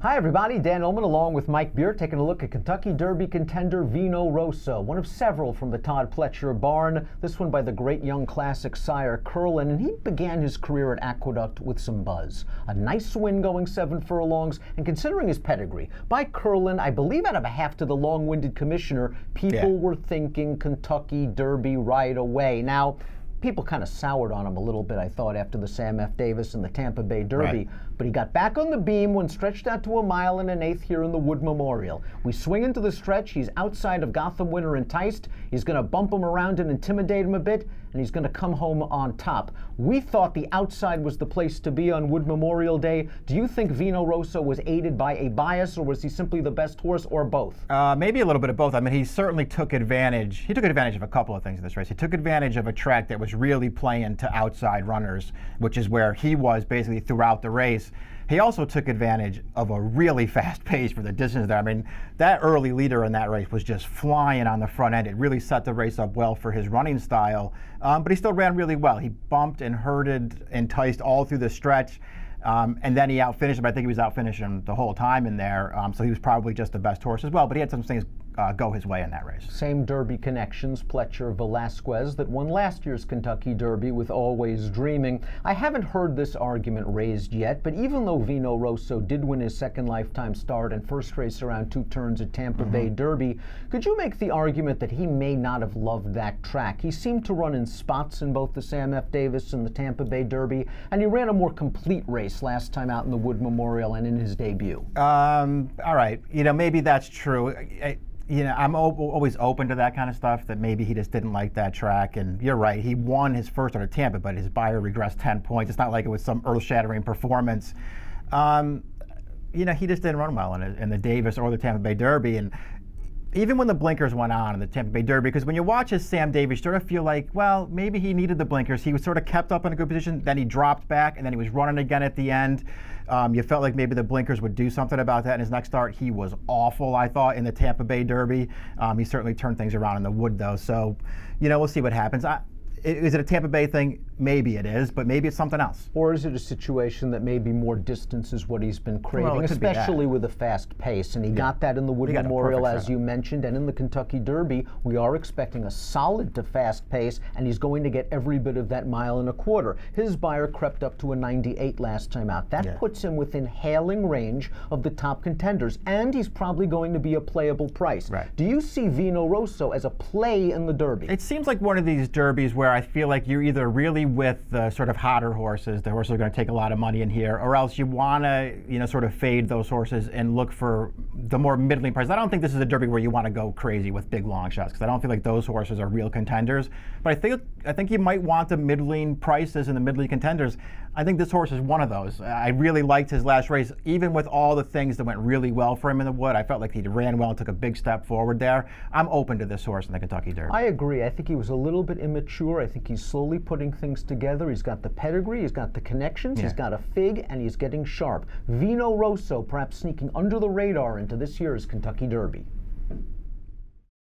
Hi everybody, Dan Illman along with Mike Beer taking a look at Kentucky Derby contender Vino Rosso, one of several from the Todd Pletcher barn, this one by the great young classic sire Curlin, and he began his career at Aqueduct with some buzz. A nice win going 7 furlongs, and considering his pedigree, by Curlin, I believe out of a half to the long-winded commissioner, people were thinking Kentucky Derby right away. Now, people kind of soured on him a little bit, I thought, after the Sam F. Davis and the Tampa Bay Derby. But he got back on the beam when stretched out to 1 1/8 here in the Wood Memorial. We swing into the stretch. He's outside of Gotham Winner Enticed. He's going to bump him around and intimidate him a bit, and he's going to come home on top. We thought the outside was the place to be on Wood Memorial Day. Do you think Vino Rosso was aided by a bias, or was he simply the best horse, or both? Maybe a little bit of both. I mean, he certainly took advantage. He took advantage of a couple of things in this race. He took advantage of a track that was really playing to outside runners, which is where he was basically throughout the race. He also took advantage of a really fast pace for the distance there. I mean, that early leader in that race was just flying on the front end. It really set the race up well for his running style, but he still ran really well. He bumped and herded, enticed all through the stretch, and then he outfinished him. I think he was outfinishing the whole time in there, so he was probably just the best horse as well, but he had some things go his way in that race. Same Derby connections, Pletcher Velasquez, that won last year's Kentucky Derby with Always Dreaming. I haven't heard this argument raised yet, but even though Vino Rosso did win his second lifetime start and first race around 2 turns at Tampa Bay Derby, could you make the argument that he may not have loved that track? He seemed to run in spots in both the Sam F. Davis and the Tampa Bay Derby, and he ran a more complete race last time out in the Wood Memorial and in his debut. All right, maybe that's true. I'm always open to that kind of stuff, that maybe he just didn't like that track. And you're right, he won his first start at Tampa, but his Beyer regressed 10 points. It's not like it was some earth-shattering performance. He just didn't run well in the Davis or the Tampa Bay Derby. And even when the blinkers went on in the Tampa Bay Derby, because when you watch his Sam Davis, you sort of feel like, well, maybe he needed the blinkers. He was sort of kept up in a good position, then he dropped back, and then he was running again at the end. You felt like maybe the blinkers would do something about that in his next start. He was awful, I thought, in the Tampa Bay Derby. He certainly turned things around in the Wood, though. So, we'll see what happens. Is it a Tampa Bay thing? Maybe it is, but maybe it's something else. Or is it a situation that maybe more distance is what he's been craving, especially with a fast pace? And he got that in the Wood Memorial, as you mentioned, and in the Kentucky Derby, we are expecting a solid to fast pace, and he's going to get every bit of that 1 1/4. His Beyer crept up to a 98 last time out. That puts him within hailing range of the top contenders, and he's probably going to be a playable price. Do you see Vino Rosso as a play in the Derby? It seems like one of these derbies where I feel like you're either really with the sort of hotter horses, the horses are going to take a lot of money in here, or else you want to, sort of fade those horses and look for the more middling prices. I don't think this is a derby where you want to go crazy with big long shots, because I don't feel like those horses are real contenders. But I think you might want the middling prices and the middling contenders. I think this horse is one of those. I really liked his last race, even with all the things that went really well for him in the Wood. I felt like he ran well and took a big step forward there. I'm open to this horse in the Kentucky Derby. I agree. I think he was a little bit immature. I think he's slowly putting things together. He's got the pedigree, he's got the connections, he's got a fig, and he's getting sharp. Vino Rosso perhaps sneaking under the radar into this year's Kentucky Derby.